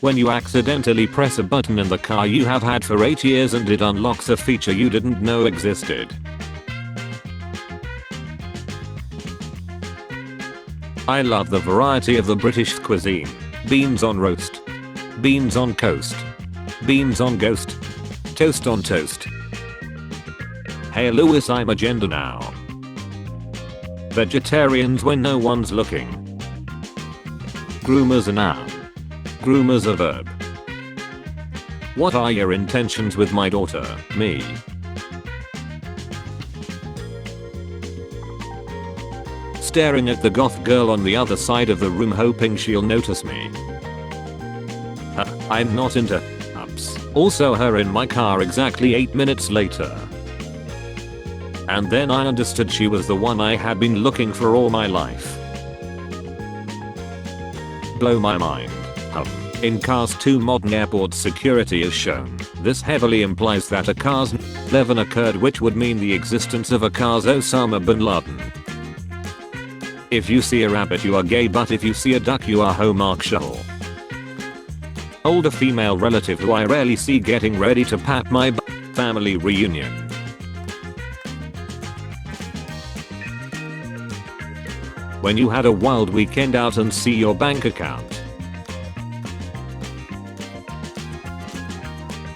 When you accidentally press a button in the car you have had for 8 years and it unlocks a feature you didn't know existed. I love the variety of the British cuisine. Beans on roast. Beans on coast. Beans on ghost. Toast on toast. Hey Lewis, I'm agenda now. Vegetarians when no one's looking. Groomers a noun. Groomers a verb. What are your intentions with my daughter, me? Staring at the goth girl on the other side of the room hoping she'll notice me. I'm not into ups. Also her in my car exactly 8 minutes later. And then I understood she was the one I had been looking for all my life. Blow my mind. In Cars 2 modern airport security is shown. This heavily implies that a Cars 11 occurred, which would mean the existence of a Cars Osama bin Laden. If you see a rabbit you are gay, but if you see a duck you are homosexual. Older female relative who I rarely see getting ready to pat my family reunion. When you had a wild weekend out and see your bank account.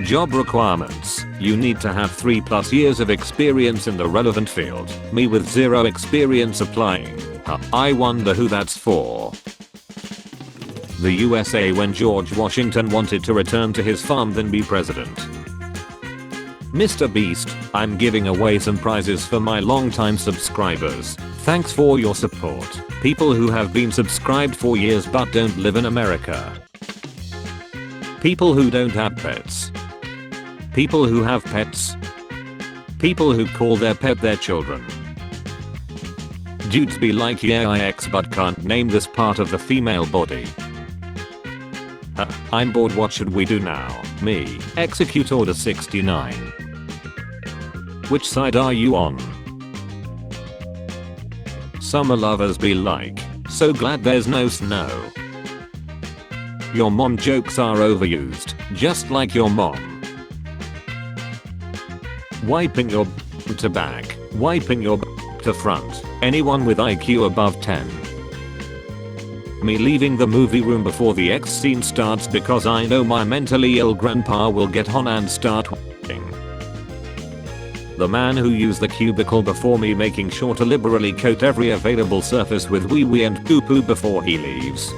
Job requirements. You need to have 3+ years of experience in the relevant field. Me with 0 experience applying. I wonder who that's for. The USA when George Washington wanted to return to his farm then be president. Mr. Beast, I'm giving away some prizes for my longtime subscribers. Thanks for your support. People who have been subscribed for years but don't live in America. People who don't have pets. People who have pets. People who call their pet their children. Dudes be like yeah I X but can't name this part of the female body. I'm bored, what should we do now? Me. Execute Order 69. Which side are you on? Summer lovers be like, so glad there's no snow. Your mom jokes are overused, just like your mom. Wiping your to back, wiping your to front. Anyone with IQ above 10. Me leaving the movie room before the X scene starts because I know my mentally ill grandpa will get on and start watching. The man who used the cubicle before me making sure to liberally coat every available surface with wee wee and poo poo before he leaves.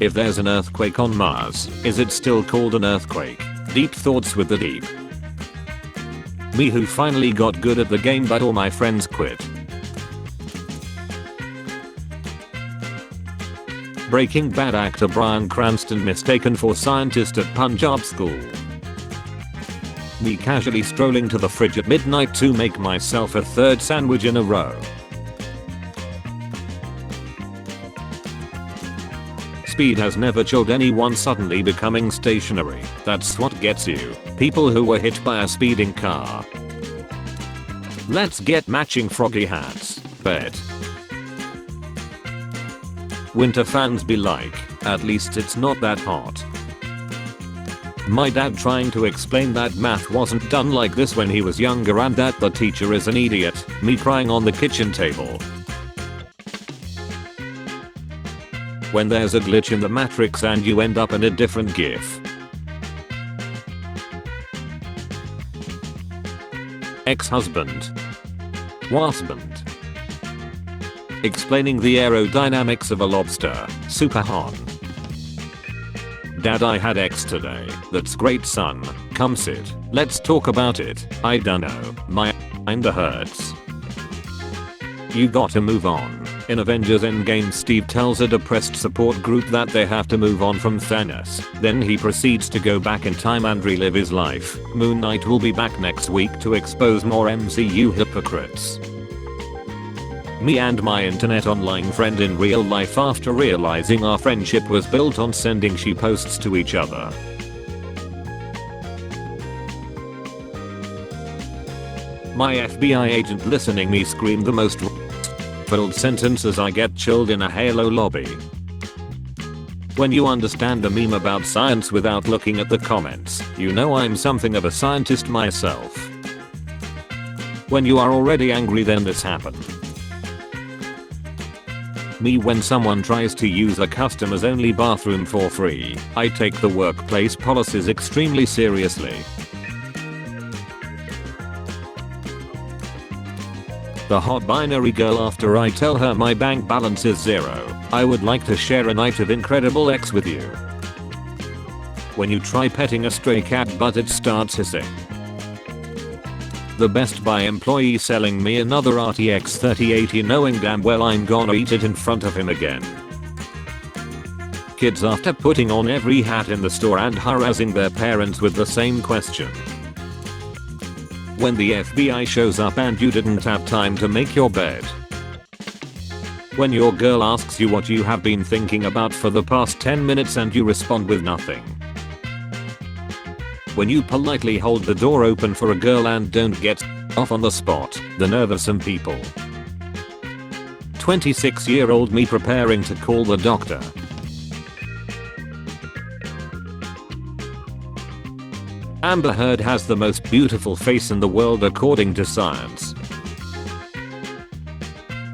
If there's an earthquake on Mars, is it still called an earthquake? Deep thoughts with the deep. Me who finally got good at the game but all my friends quit. Breaking Bad actor Bryan Cranston mistaken for scientist at Punjab school. Me casually strolling to the fridge at midnight to make myself a 3rd sandwich in a row. Speed has never chilled anyone suddenly becoming stationary. That's what gets you. People who were hit by a speeding car. Let's get matching froggy hats. Bet. Winter fans be like, at least it's not that hot. My dad trying to explain that math wasn't done like this when he was younger and that the teacher is an idiot. Me crying on the kitchen table. When there's a glitch in the matrix and you end up in a different GIF. Ex-husband. Husband. Explaining the aerodynamics of a lobster. Super hot. Dad, I had X today. That's great, son. Come sit. Let's talk about it. I dunno. My kinda hurts. You gotta move on. In Avengers Endgame, Steve tells a depressed support group that they have to move on from Thanos. Then he proceeds to go back in time and relive his life. Moon Knight will be back next week to expose more MCU hypocrites. Me and my internet online friend in real life after realizing our friendship was built on sending she posts to each other. My FBI agent listening me scream the most filled sentences I get chilled in a Halo lobby. When you understand a meme about science without looking at the comments, you know I'm something of a scientist myself. When you are already angry then this happens. Me when someone tries to use a customer's only bathroom for free, I take the workplace policies extremely seriously. The hot binary girl after I tell her my bank balance is 0, I would like to share a night of incredible X with you. When you try petting a stray cat but it starts hissing. The Best Buy employee selling me another RTX 3080 knowing damn well I'm gonna eat it in front of him again. Kids after putting on every hat in the store and harassing their parents with the same question. When the FBI shows up and you didn't have time to make your bed. When your girl asks you what you have been thinking about for the past 10 minutes and you respond with nothing. When you politely hold the door open for a girl and don't get off on the spot, the nervoursome people. 26-year-old me preparing to call the doctor. Amber Heard has the most beautiful face in the world according to science.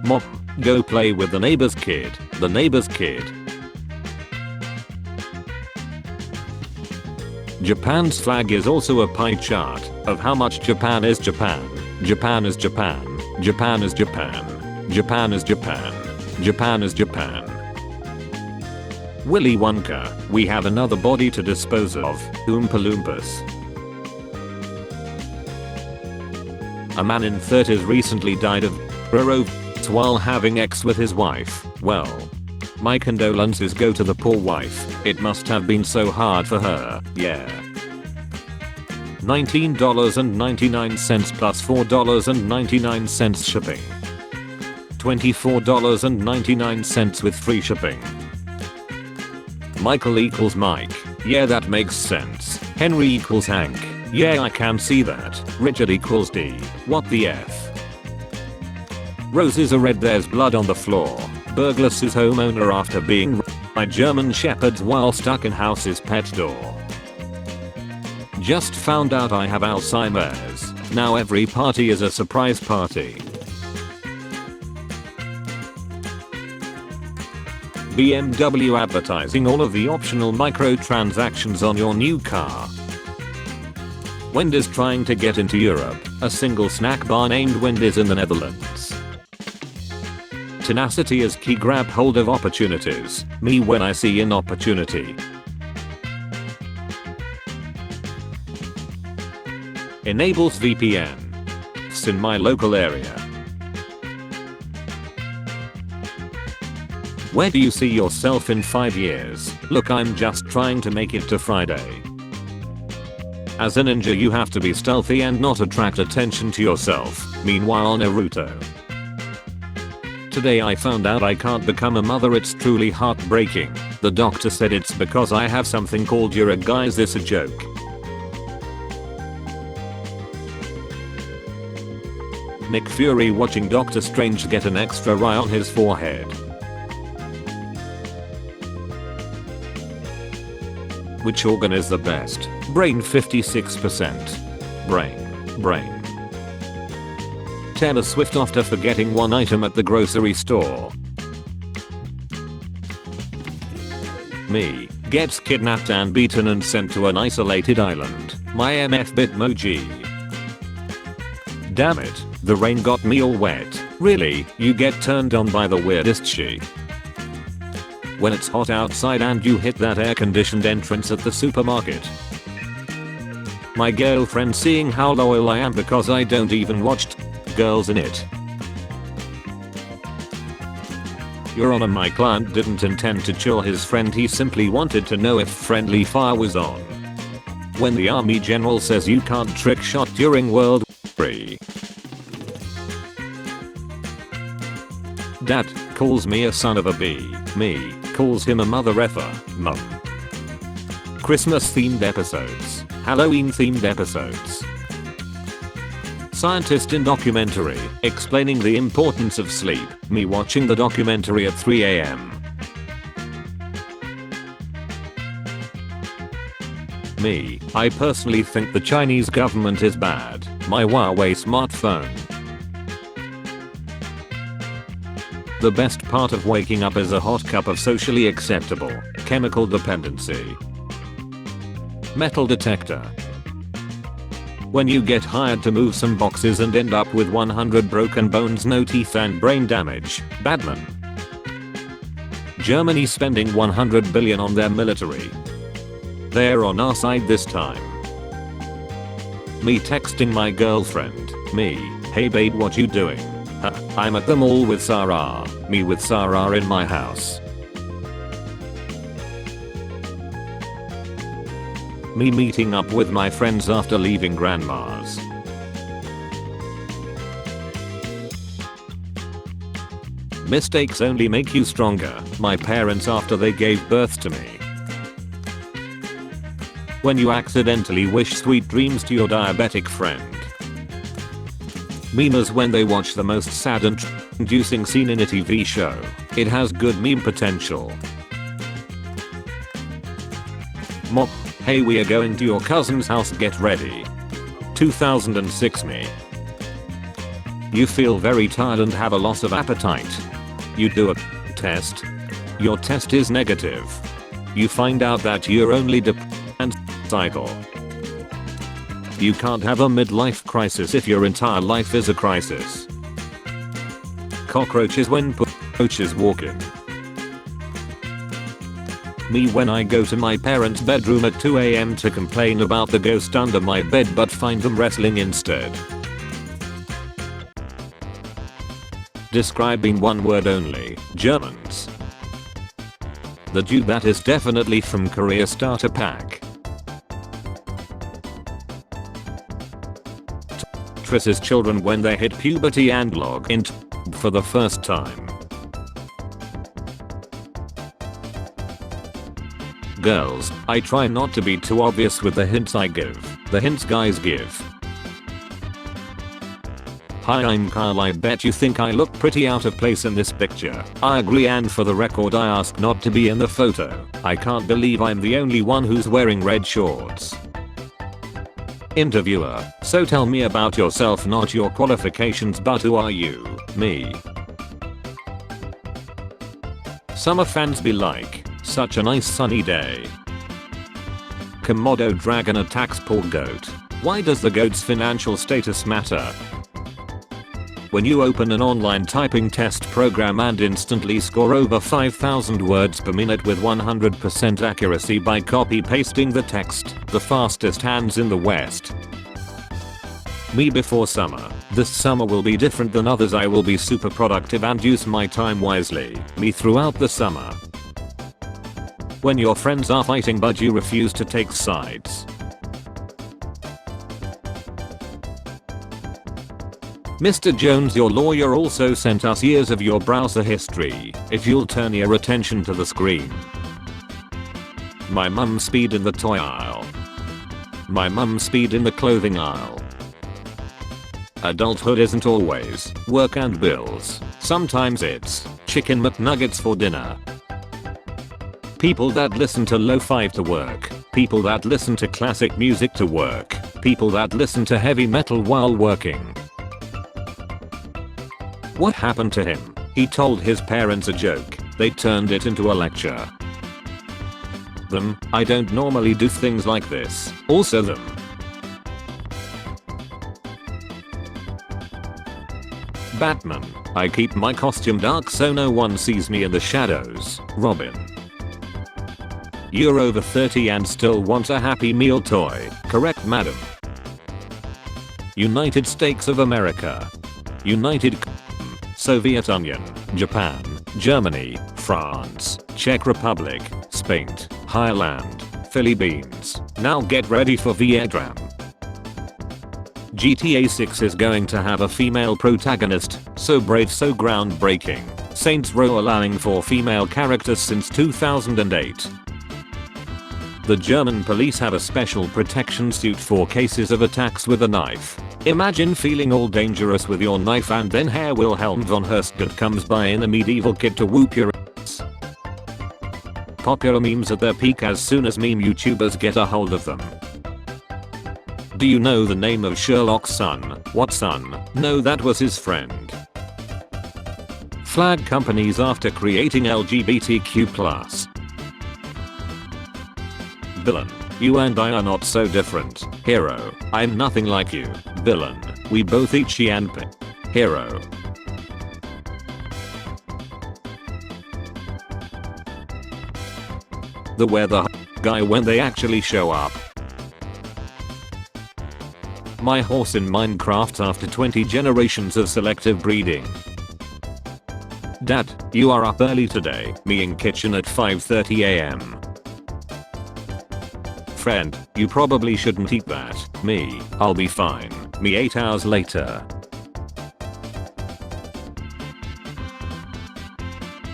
Mom, go play with the neighbor's kid. The neighbor's kid. Japan's flag is also a pie chart of how much Japan is Japan. Japan is Japan. Japan is Japan. Japan is Japan. Japan is Japan. Willy Wonka, we have another body to dispose of. Oompa Loompas. A man in 30s recently died of ROVs while having X with his wife. Well, my condolences go to the poor wife. It must have been so hard for her, yeah. $19.99 plus $4.99 shipping. $24.99 with free shipping. Michael equals Mike. Yeah, that makes sense. Henry equals Hank. Yeah, I can see that. Richard equals D. What the F? Roses are red, there's blood on the floor. Burglar sues homeowner after being by German shepherds while stuck in house's pet door. Just found out I have Alzheimer's. Now every party is a surprise party. BMW advertising all of the optional microtransactions on your new car. Wendy's trying to get into Europe. A single snack bar named Wendy's in the Netherlands. Tenacity is key, grab hold of opportunities. Me when I see an opportunity. Enables VPN. It's in my local area. Where do you see yourself in 5 years? Look, I'm just trying to make it to Friday. As a ninja you have to be stealthy and not attract attention to yourself. Meanwhile Naruto. Today I found out I can't become a mother, it's truly heartbreaking. The doctor said it's because I have something called you're a guy. Is this a joke? Nick Fury watching Doctor Strange get an extra eye on his forehead. Which organ is the best? Brain 56%. Brain. Taylor Swift after forgetting one item at the grocery store. Me gets kidnapped and beaten and sent to an isolated island. My MF Bitmoji. Damn it, the rain got me all wet. Really, you get turned on by the weirdest shit. When it's hot outside and you hit that air-conditioned entrance at the supermarket. My girlfriend seeing how loyal I am because I don't even watch girls in it. Your Honor, my client didn't intend to chill his friend, he simply wanted to know if friendly fire was on. When the army general says you can't trick shot during World War III. Dad calls me a son of a bee. Me calls him a mother effer. Mum. Christmas themed episodes. Halloween themed episodes. Scientist in documentary, explaining the importance of sleep, me watching the documentary at 3 AM. Me, I personally think the Chinese government is bad, my Huawei smartphone. The best part of waking up is a hot cup of socially acceptable, chemical dependency. Metal detector. When you get hired to move some boxes and end up with 100 broken bones, no teeth and brain damage, Batman. Germany spending 100 billion on their military. They're on our side this time. Me texting my girlfriend, me, hey babe what you doing? I'm at the mall with Sarah, me with Sarah in my house. Me meeting up with my friends after leaving grandma's. Mistakes only make you stronger, my parents after they gave birth to me. When you accidentally wish sweet dreams to your diabetic friend. Memers when they watch the most sad and inducing scene in a TV show. It has good meme potential. Mop. Hey we are going to your cousin's house, get ready. 2006 me. You feel very tired and have a loss of appetite. You do a test. Your test is negative. You find out that you're only and cycle. You can't have a midlife crisis if your entire life is a crisis. Cockroaches when poachers walk in. Me when I go to my parents' bedroom at 2 AM to complain about the ghost under my bed but find them wrestling instead. Describing one word only, Germans. The dude that is definitely from Korea starter pack. Tris's children when they hit puberty and log in for the first time. Girls, I try not to be too obvious with the hints I give. The hints guys give. Hi, I'm Kyle. I bet you think I look pretty out of place in this picture. I agree, and for the record I asked not to be in the photo. I can't believe I'm the only one who's wearing red shorts. Interviewer, so tell me about yourself, not your qualifications, but who are you? Me. Summer fans be like, such a nice sunny day. Komodo dragon attacks poor goat. Why does the goat's financial status matter? When you open an online typing test program and instantly score over 5,000 words per minute with 100% accuracy by copy pasting the text, the fastest hands in the West. Me before summer. This summer will be different than others. I will be super productive and use my time wisely. Me throughout the summer. When your friends are fighting but you refuse to take sides. Mr. Jones, your lawyer also sent us years of your browser history, if you'll turn your attention to the screen. My mum's speed in the toy aisle. My mum's speed in the clothing aisle. Adulthood isn't always work and bills. Sometimes it's chicken McNuggets for dinner. People that listen to lo-fi to work. People that listen to classic music to work. People that listen to heavy metal while working. What happened to him? He told his parents a joke. They turned it into a lecture. Them, I don't normally do things like this. Also them. Batman, I keep my costume dark so no one sees me in the shadows. Robin. You're over 30 and still want a Happy Meal toy. Correct, madam. United States of America. United Soviet Union, Japan, Germany, France, Czech Republic, Spain, Ireland, Philippines. Now get ready for Vietnam. GTA 6 is going to have a female protagonist, so brave, so groundbreaking. Saints Row allowing for female characters since 2008. The German police have a special protection suit for cases of attacks with a knife. Imagine feeling all dangerous with your knife and then Herr Wilhelm von Herstgott comes by in a medieval kit to whoop your ass. Popular memes at their peak as soon as meme YouTubers get a hold of them. Do you know the name of Sherlock's son? What son? No, that was his friend. Flag companies after creating LGBTQ+. Villain. You and I are not so different. Hero. I'm nothing like you. Villain. We both eat she and pig. Hero. The where the guy when they actually show up. My horse in Minecraft after 20 generations of selective breeding. Dad, you are up early today. Me in kitchen at 5:30 am. Friend, you probably shouldn't eat that. Me, I'll be fine. Me 8 hours later.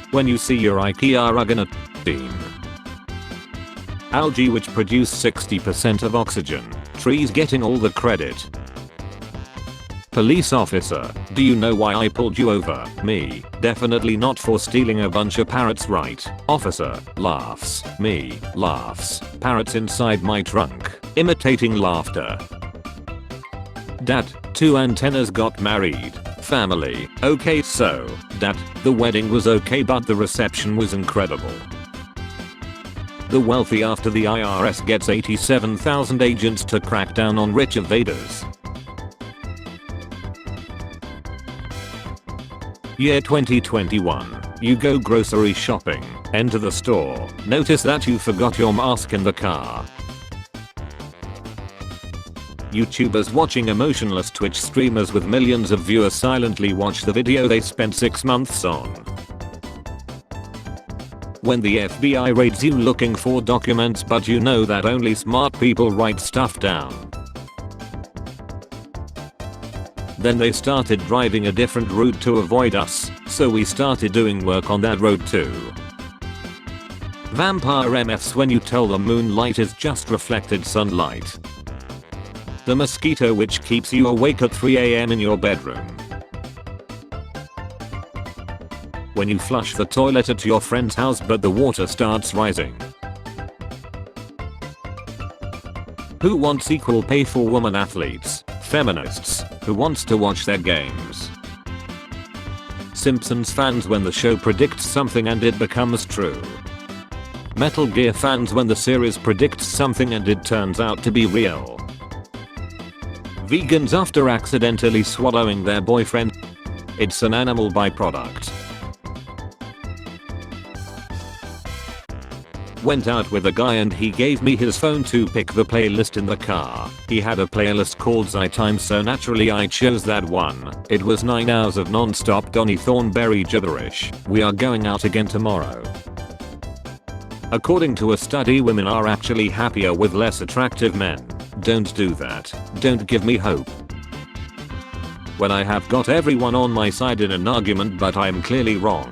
When you see your IKEA rug in a beam. Algae which produce 60% of oxygen. Trees getting all the credit. Police officer, do you know why I pulled you over? Me, definitely not for stealing a bunch of parrots, right? Officer, laughs. Me, laughs. Parrots inside my trunk, imitating laughter. Dad, 2 antennas got married. Family, okay so, Dad, the wedding was okay but the reception was incredible. The wealthy after the IRS gets 87,000 agents to crack down on rich evaders. Year 2021. You go grocery shopping, enter the store, notice that you forgot your mask in the car. YouTubers watching emotionless Twitch streamers with millions of viewers silently watch the video they spent 6 months on. When the FBI raids you looking for documents but you know that only smart people write stuff down. Then they started driving a different route to avoid us, so we started doing work on that road too. Vampire MFs when you tell the moonlight is just reflected sunlight. The mosquito which keeps you awake at 3 am in your bedroom. When you flush the toilet at your friend's house but the water starts rising. Who wants equal pay for women athletes? Feminists. Who wants to watch their games? Simpsons fans when the show predicts something and it becomes true. Metal Gear fans when the series predicts something and it turns out to be real. Vegans after accidentally swallowing their boyfriend. It's an animal byproduct. Went out with a guy and he gave me his phone to pick the playlist in the car. He had a playlist called Zytime so naturally I chose that one. It was 9 hours of non-stop Donny Thornberry gibberish. We are going out again tomorrow. According to a study, women are actually happier with less attractive men. Don't do that. Don't give me hope. When I have got everyone on my side in an argument but I am clearly wrong.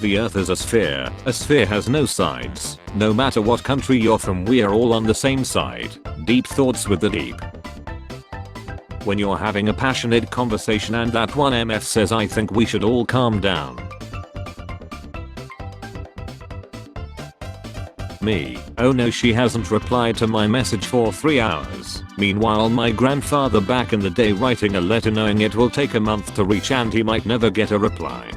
The earth is a sphere. A sphere has no sides. No matter what country you're from, we are all on the same side. Deep thoughts with the deep. When you're having a passionate conversation and that one MF says I think we should all calm down. Me, oh no she hasn't replied to my message for 3 hours. Meanwhile my grandfather back in the day writing a letter knowing it will take a month to reach and he might never get a reply.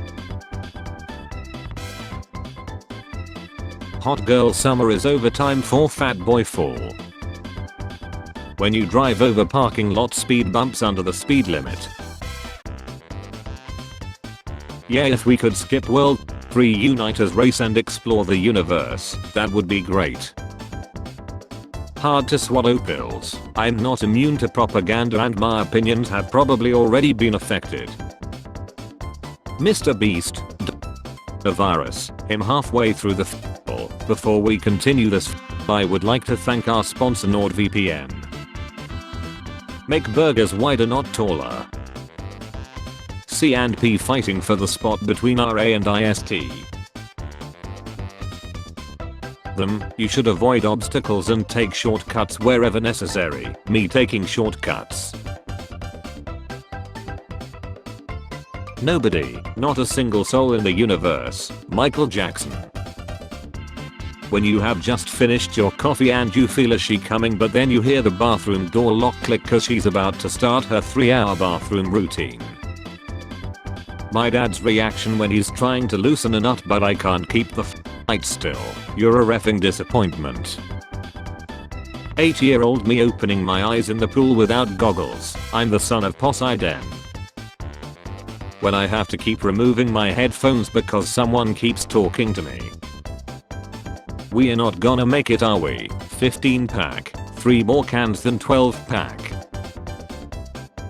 Hot girl summer is over, time for fat boy fall. When you drive over parking lot speed bumps under the speed limit. Yeah, if we could skip World 3 Uniters race and explore the universe, that would be great. Hard to swallow pills. I'm not immune to propaganda and my opinions have probably already been affected. Mr. Beast. The virus. Him halfway through the Before we continue this, I would like to thank our sponsor NordVPN. Make burgers wider not taller. C&P fighting for the spot between RA and IST. them, you should avoid obstacles and take shortcuts wherever necessary. Me taking shortcuts. Nobody, not a single soul in the universe. Michael Jackson. When you have just finished your coffee and you feel a she coming, but then you hear the bathroom door lock click cause she's about to start her 3-hour bathroom routine. My dad's reaction when he's trying to loosen a nut but I can't keep the fight still. You're a reffing disappointment. 8-year-old me opening my eyes in the pool without goggles. I'm the son of Poseidon. When I have to keep removing my headphones because someone keeps talking to me. We are not gonna make it, are we? 15 pack. 3 more cans than 12 pack.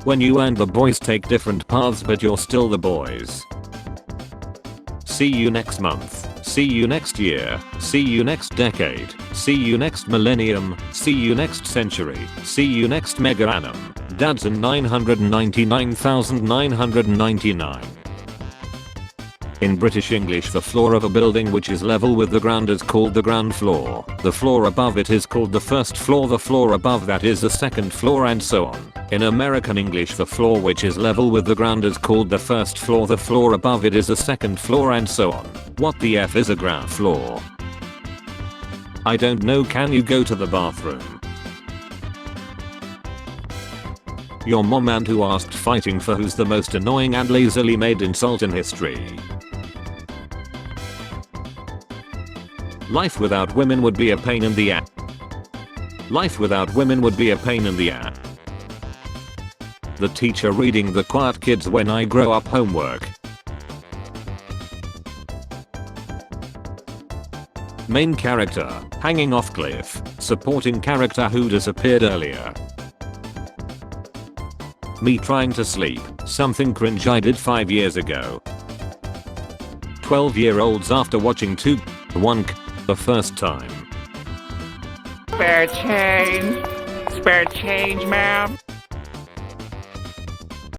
When you and the boys take different paths but you're still the boys. See you next month. See you next year. See you next decade. See you next millennium. See you next century. See you next mega annum. Dads in 999,999. In British English, the floor of a building which is level with the ground is called the ground floor. The floor above it is called the first floor. The floor above that is the second floor, and so on. In American English, the floor which is level with the ground is called the first floor. The floor above it is the second floor, and so on. What the F is a ground floor? I don't know. Can you go to the bathroom? Your mom and who asked fighting for who's the most annoying and lazily made insult in history. Life without women would be a pain in the ass. Life without women would be a pain in the ass. The teacher reading the Quiet Kids When I Grow Up homework. Main character, hanging off cliff. Supporting character who disappeared earlier. Me trying to sleep, something cringe I did 5 years ago. 12-year-olds after watching 1 the first time. Spare change. Spare change, ma'am.